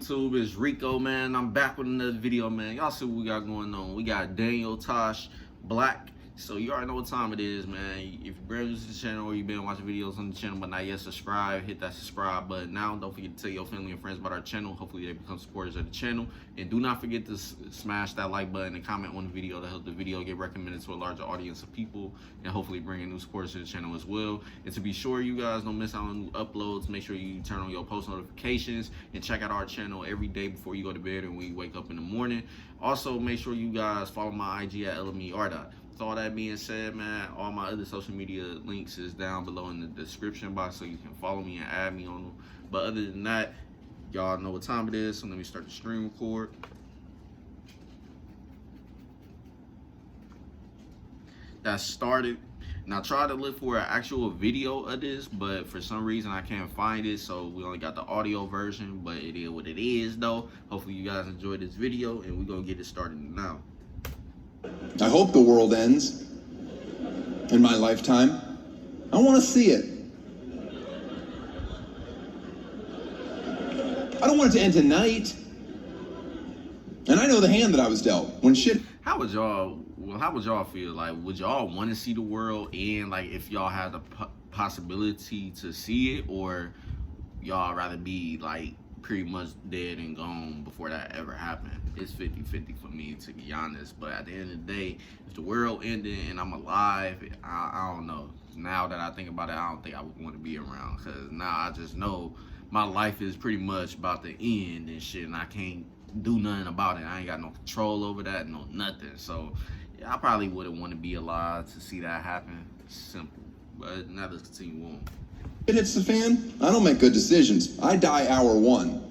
YouTube is Rico, man. I'm back with another video, man. Y'all see what we got going on. We got Daniel, Tosh, Black. So you already know what time it is, man. If you're brand new to the channel or you've been watching videos on the channel but not yet subscribed, hit that subscribe button now. Don't forget to tell your family and friends about our channel. Hopefully they become supporters of the channel. And do not forget to smash that like button and comment on the video to help the video get recommended to a larger audience of people and hopefully bring in new supporters to the channel as well. And to be sure you guys don't miss out on new uploads, make sure you turn on your post notifications and check out our channel every day before you go to bed and when you wake up in the morning. Also, make sure you guys follow my IG at LMERico. With all that being said, man, all my other social media links is down below in the description box so you can follow me and add me on them. But other than that, y'all know what time it is, so let me start the stream record. That started. Now, I tried to look for an actual video of this, but for some reason I can't find it, so we only got the audio version, but it is what it is, though. Hopefully you guys enjoyed this video, and we're going to get it started now. I hope the world ends in my lifetime. I want to see it. I don't want it to end tonight. And I know the hand that I was dealt. When shit... How would y'all feel? Like, would y'all want to see the world end, like, if y'all had the possibility to see it, or y'all rather be, like, pretty much dead and gone before that ever happened? It's 50-50 for me, to be honest. But at the end of the day, if the world ended and I'm alive, I don't know. Now that I think about it, I don't think I would want to be around, because now I just know my life is pretty much about to end and shit, and I can't do nothing about it. I ain't got no control over that, no nothing. So yeah, I probably wouldn't want to be alive to see that happen. Simple. But now let's continue on. It hits the fan, I don't make good decisions. I die hour one.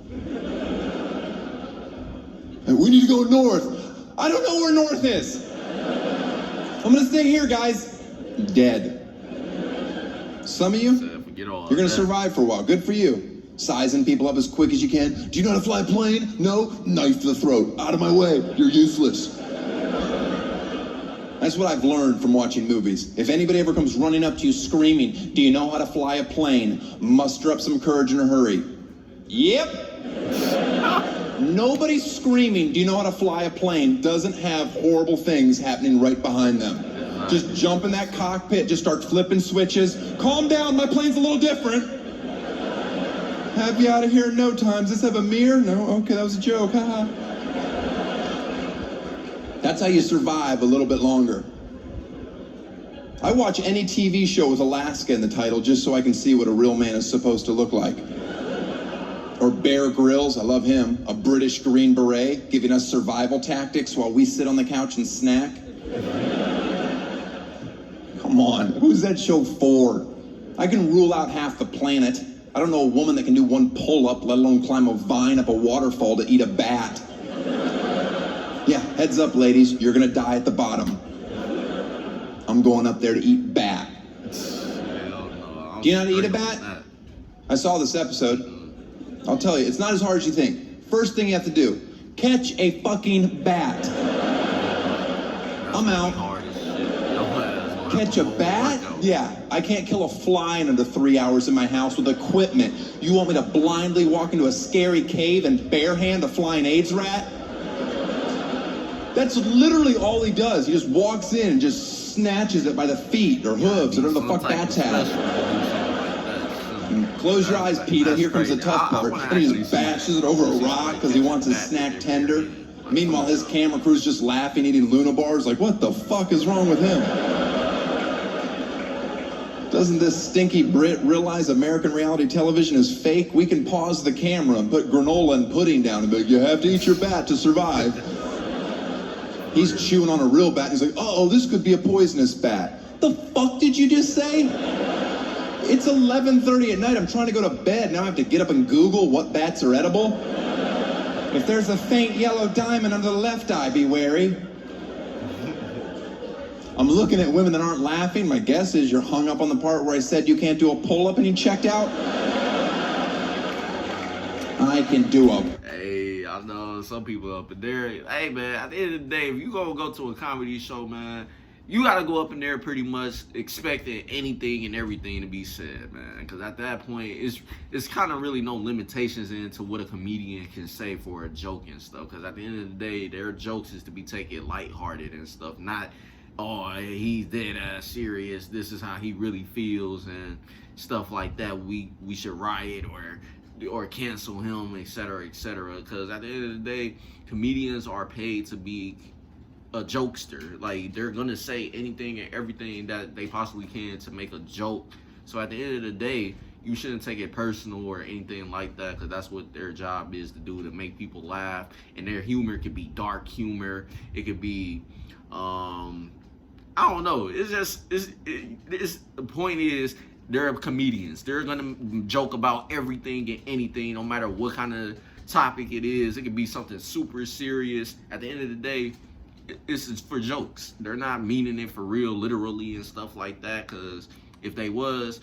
And we need to go north. I don't know where north is. I'm gonna stay here, guys. Dead. Some of you, you're gonna survive for a while. Good for you. Sizing people up as quick as you can. Do you know how to fly a plane? No? Knife to the throat. Out of my way. You're useless. That's what I've learned from watching movies. If anybody ever comes running up to you screaming, do you know how to fly a plane? Muster up some courage in a hurry. Yep. Nobody screaming, do you know how to fly a plane, doesn't have horrible things happening right behind them. Just jump in that cockpit, just start flipping switches. Calm down, my plane's a little different. Have you out of here in no time. Does this have a mirror? No? Okay, that was a joke. Haha. That's how you survive a little bit longer. I watch any TV show with Alaska in the title just so I can see what a real man is supposed to look like. Or Bear Grylls, I love him. A British Green Beret giving us survival tactics while we sit on the couch and snack. Come on, who's that show for? I can rule out half the planet. I don't know a woman that can do one pull-up, let alone climb a vine up a waterfall to eat a bat. Yeah, heads up, ladies, you're gonna die at the bottom. I'm going up there to eat bat. Do you know how to eat a bat? I saw this episode. I'll tell you, it's not as hard as you think. First thing you have to do, catch a fucking bat. I'm out. Catch a bat? Yeah, I can't kill a fly in under 3 hours in my house with equipment. You want me to blindly walk into a scary cave and barehand a flying AIDS rat? That's literally all he does. He just walks in and just snatches it by the feet or hooves or whatever the fuck bats have. Close your eyes, PETA. Here comes the tough part. And he just bashes it over a rock because he wants his snack tender. Meanwhile, his camera crew's just laughing, eating Luna bars. Like, what the fuck is wrong with him? Doesn't this stinky Brit realize American reality television is fake? We can pause the camera and put granola and pudding down and be like, you have to eat your bat to survive. He's chewing on a real bat. He's like, uh-oh, this could be a poisonous bat. The fuck did you just say? It's 11:30 at night. I'm trying to go to bed. Now I have to get up and Google what bats are edible. If there's a faint yellow diamond under the left eye, be wary. I'm looking at women that aren't laughing. My guess is you're hung up on the part where I said you can't do a pull-up and you checked out. I can do them. Hey, I know some people up in there. Hey, man, at the end of the day, if you gonna go to a comedy show, man, you gotta go up in there pretty much expecting anything and everything to be said, man. Because at that point, it's kind of really no limitations into what a comedian can say for a joke and stuff. Because at the end of the day, their jokes is to be taken lighthearted and stuff, not, oh, he's dead ass serious, this is how he really feels and stuff like that. We should riot or cancel him, etc., etc. Because at the end of the day, comedians are paid to be a jokester. Like, they're gonna say anything and everything that they possibly can to make a joke. So at the end of the day, you shouldn't take it personal or anything like that, because that's what their job is to do, to make people laugh. And their humor could be dark humor, it could be I don't know, it's just the point is, they're comedians. They're gonna joke about everything and anything, no matter what kind of topic it is. It could be something super serious. At the end of the day, it's for jokes. They're not meaning it for real, literally and stuff like that. Because if they was,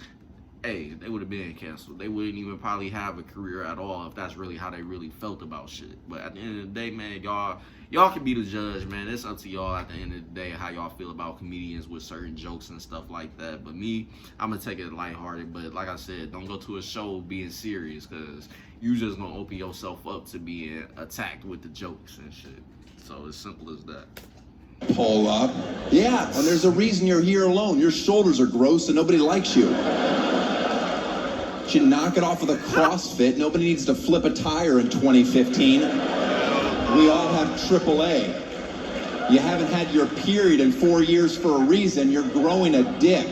hey, they would have been canceled. They wouldn't even probably have a career at all if that's really how they really felt about shit. But at the end of the day, man, y'all can be the judge, man. It's up to y'all at the end of the day how y'all feel about comedians with certain jokes and stuff like that. But me, I'm gonna take it lighthearted. But like I said, don't go to a show being serious, because you just gonna open yourself up to being attacked with the jokes and shit. So as simple as that. Pull up. Yeah, and there's a reason you're here alone. Your shoulders are gross and nobody likes you. You should knock it off with a CrossFit. Nobody needs to flip a tire in 2015. We all have AAA. You haven't had your period in 4 years for a reason. You're growing a dick.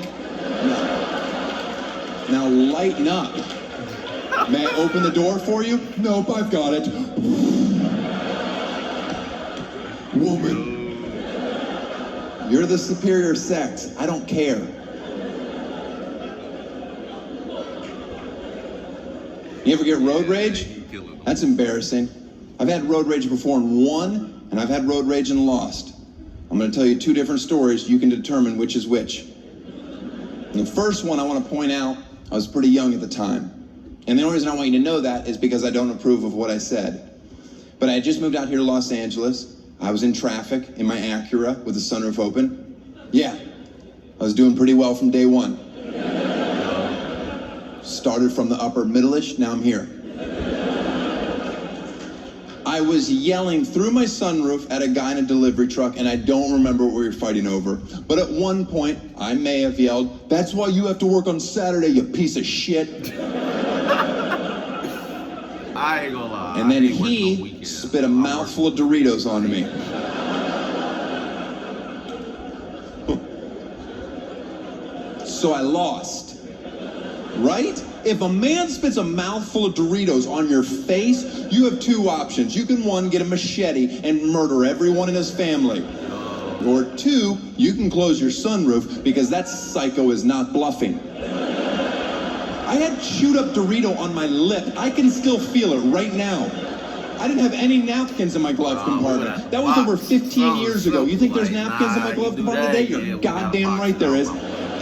Now lighten up. May I open the door for you? Nope, I've got it. Woman, you're the superior sex. I don't care. You ever get road rage? That's embarrassing. I've had road rage before and won, and I've had road rage and lost. I'm going to tell you 2 different stories. You can determine which is which. And the first one I want to point out, I was pretty young at the time. And the only reason I want you to know that is because I don't approve of what I said. But I had just moved out here to Los Angeles. I was in traffic in my Acura with the sunroof open. Yeah, I was doing pretty well from day one. Started from the upper middle-ish, now I'm here. I was yelling through my sunroof at a guy in a delivery truck, and I don't remember what we were fighting over. But at one point, I may have yelled, "That's why you have to work on Saturday, you piece of shit." I ain't gonna lie. And then he spit a mouthful of Doritos onto me. So I lost. Right? If a man spits a mouthful of Doritos on your face, you have 2 options. You can, 1, get a machete and murder everyone in his family. Or 2, you can close your sunroof, because that psycho is not bluffing. I had chewed up Dorito on my lip. I can still feel it right now. I didn't have any napkins in my glove compartment. That was over 15 years ago. You think there's napkins in my glove compartment today? You're goddamn right there is.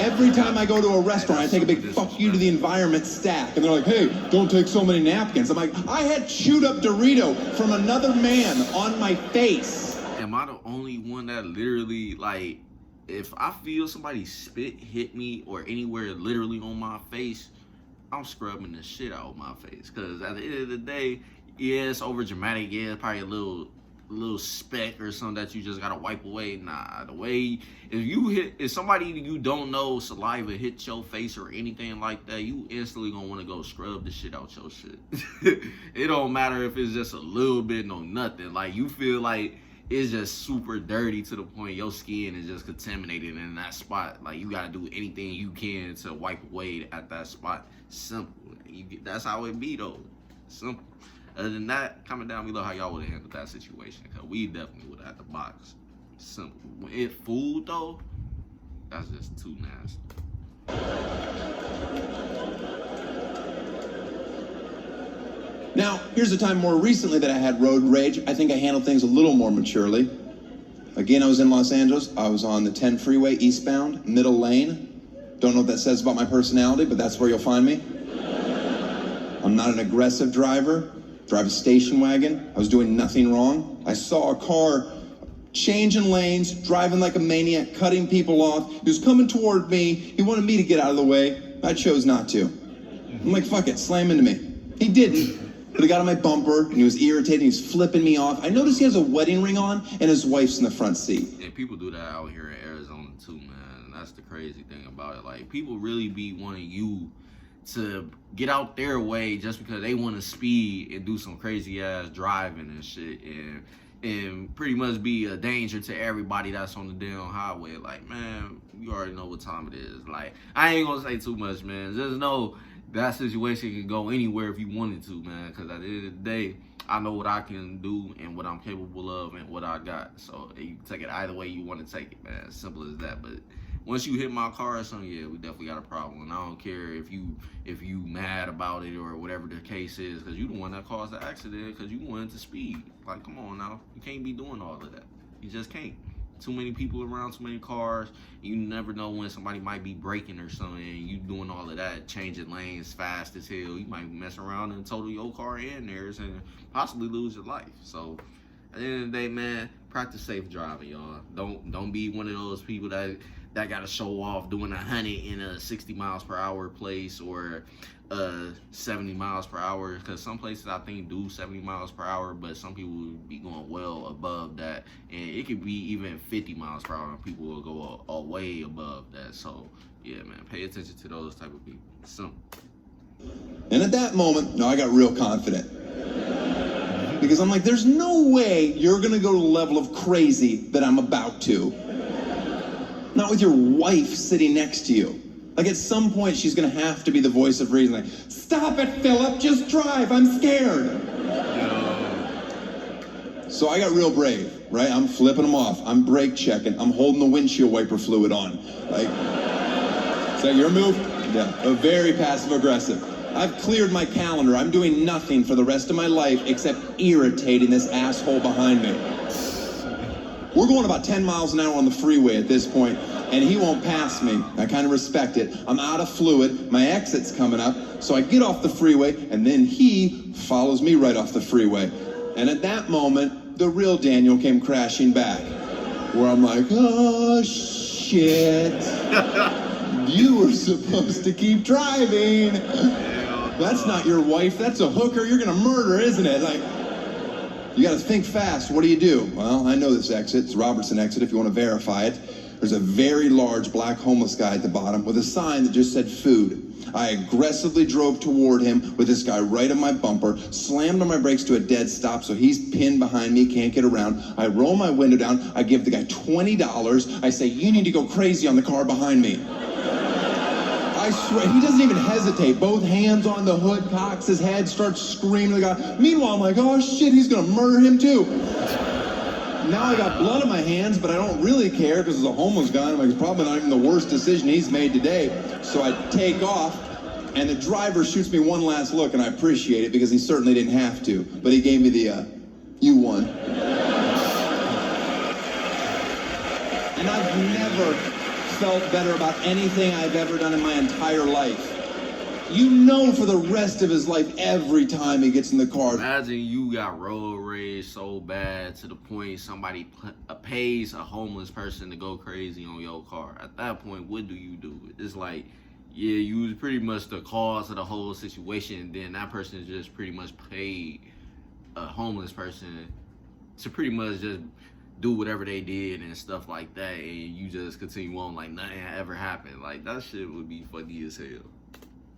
Every time I go to a restaurant, I take a big fuck you to the environment stack. And they're like, "Hey, don't take so many napkins." I'm like, I had chewed up Dorito from another man on my face. Am I the only one that literally, like, if I feel somebody spit hit me or anywhere literally on my face, I'm scrubbing the shit out of my face? Because at the end of the day, yeah, it's over dramatic. Yeah, it's probably a little speck or something that you just gotta wipe away. Nah, the way if somebody you don't know saliva hit your face or anything like that, you instantly gonna want to go scrub the shit out your shit. It don't matter if it's just a little bit, no nothing. Like, you feel like it's just super dirty to the point your skin is just contaminated in that spot. Like, you gotta do anything you can to wipe away at that spot. Simple. That's how it be though. Simple. Other than that, comment down below how y'all would have handled that situation, because we definitely would have had the box. Simple. Food though, that's just too nasty. Now, here's a time more recently that I had road rage. I think I handled things a little more maturely. Again, I was in Los Angeles. I was on the 10 freeway eastbound, middle lane. Don't know what that says about my personality, but that's where you'll find me. I'm not an aggressive driver. Drive a station wagon. I was doing nothing wrong. I saw a car changing lanes, driving like a maniac, cutting people off. He was coming toward me. He wanted me to get out of the way. I chose not to. I'm like, fuck it, slam into me. He didn't, but he got on my bumper, and he was irritated, he was flipping me off. I noticed he has a wedding ring on, and his wife's in the front seat. And people do that out here in Arizona too, man. That's the crazy thing about it. Like, people really be wanting you to get out their way just because they want to speed and do some crazy ass driving and shit, and pretty much be a danger to everybody that's on the damn highway. Like, man, you already know what time it is. Like, I ain't gonna say too much, man. Just know that situation can go anywhere if you wanted to, man. Because at the end of the day, I know what I can do and what I'm capable of and what I got. So you can take it either way you want to take it, man. Simple as that. But once you hit my car or something, yeah, we definitely got a problem. And I don't care if you mad about it or whatever the case is, because you the one that caused the accident because you wanted to speed. Like, come on now. You can't be doing all of that. You just can't. Too many people around, too many cars. You never know when somebody might be braking or something. And you doing all of that, changing lanes fast as hell. You might mess around and total your car and theirs and possibly lose your life. So at the end of the day, man, practice safe driving, y'all. Don't be one of those people that gotta show off doing 100 in a 60 miles per hour place or 70 miles per hour, because some places I think do 70 miles per hour, but some people will be going well above that, and it could be even 50 miles per hour and people will go a way above that. So yeah, man, pay attention to those type of people. Simple. And at that moment, no, I got real confident. Because I'm like, there's no way you're gonna go to the level of crazy that I'm about to. Not with your wife sitting next to you. Like, at some point, she's gonna have to be the voice of reason. Like, stop it, Philip, just drive, I'm scared. So I got real brave, right? I'm flipping them off. I'm brake checking. I'm holding the windshield wiper fluid on. Like, is that your move? Yeah, very passive aggressive. I've cleared my calendar. I'm doing nothing for the rest of my life except irritating this asshole behind me. We're going about 10 miles an hour on the freeway at this point, and he won't pass me. I kind of respect it. I'm out of fluid. My exit's coming up, so I get off the freeway, and then he follows me right off the freeway. And at that moment, the real Daniel came crashing back, where I'm like, oh, shit. You were supposed to keep driving. That's not your wife. That's a hooker. You're going to murder, isn't it? Like, you got to think fast. What do? Well, I know this exit. It's Robertson exit if you want to verify it. There's a very large black homeless guy at the bottom with a sign that just said food. I aggressively drove toward him with this guy right on my bumper, slammed on my brakes to a dead stop so he's pinned behind me, can't get around. I roll my window down. I give the guy $20. I say, you need to go crazy on the car behind me. I swear, he doesn't even hesitate. Both hands on the hood, cocks his head, starts screaming at the guy. Meanwhile, I'm like, oh shit, he's gonna murder him too. Now I got blood on my hands, but I don't really care because it's a homeless guy. I'm like, it's probably not even the worst decision he's made today. So I take off, and the driver shoots me one last look, and I appreciate it because he certainly didn't have to. But he gave me the, you won. And I've never felt better about anything I've ever done in my entire life. You know, for the rest of his life, every time he gets in the car. Imagine you got road rage so bad to the point somebody pays a homeless person to go crazy on your car. At that point, what do? It's like, yeah, you was pretty much the cause of the whole situation, and then that person just pretty much paid a homeless person to pretty much just do whatever they did and stuff like that, and you just continue on like nothing ever happened. Like, that shit would be funny as hell.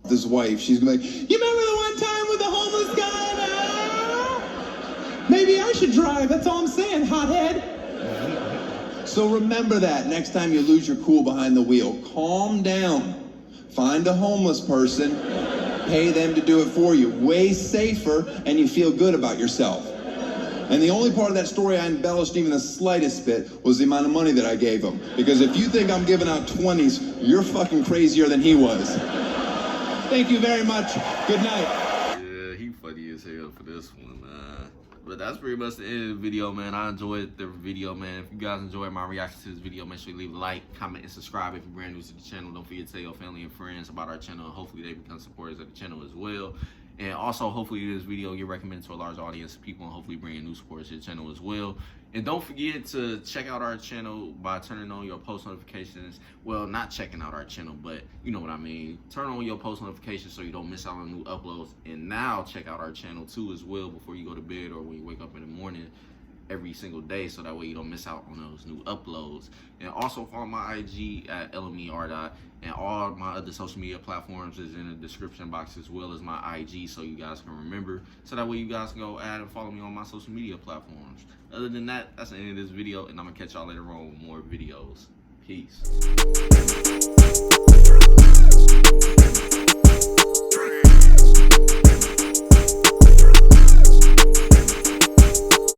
His wife, she's gonna be like, you remember the one time with the homeless guy? Maybe I should drive, that's all I'm saying, hothead. So remember that next time you lose your cool behind the wheel. Calm down. Find a homeless person, pay them to do it for you. Way safer, and you feel good about yourself. And the only part of that story I embellished even the slightest bit was the amount of money that I gave him. Because if you think I'm giving out 20s, you're fucking crazier than he was. Thank you very much. Good night. Yeah, he funny as hell for this one, man. But that's pretty much the end of the video, man. I enjoyed the video, man. If you guys enjoyed my reaction to this video, make sure you leave a like, comment, and subscribe if you're brand new to the channel. Don't forget to tell your family and friends about our channel. Hopefully they become supporters of the channel as well. And also, hopefully this video get recommended to a large audience of people and hopefully bring new supporters to the channel as well. And don't forget to check out our channel by turning on your post notifications. Well, not checking out our channel, but you know what I mean. Turn on your post notifications so you don't miss out on new uploads. And now check out our channel too as well before you go to bed or when you wake up in the morning every single day, so that way you don't miss out on those new uploads. And also follow my IG at LMERico, and all my other social media platforms is in the description box, as well as my IG, so you guys can remember, so that way you guys can go add and follow me on my social media platforms. Other than that, that's the end of this video, and I'm gonna catch y'all later on with more videos. Peace.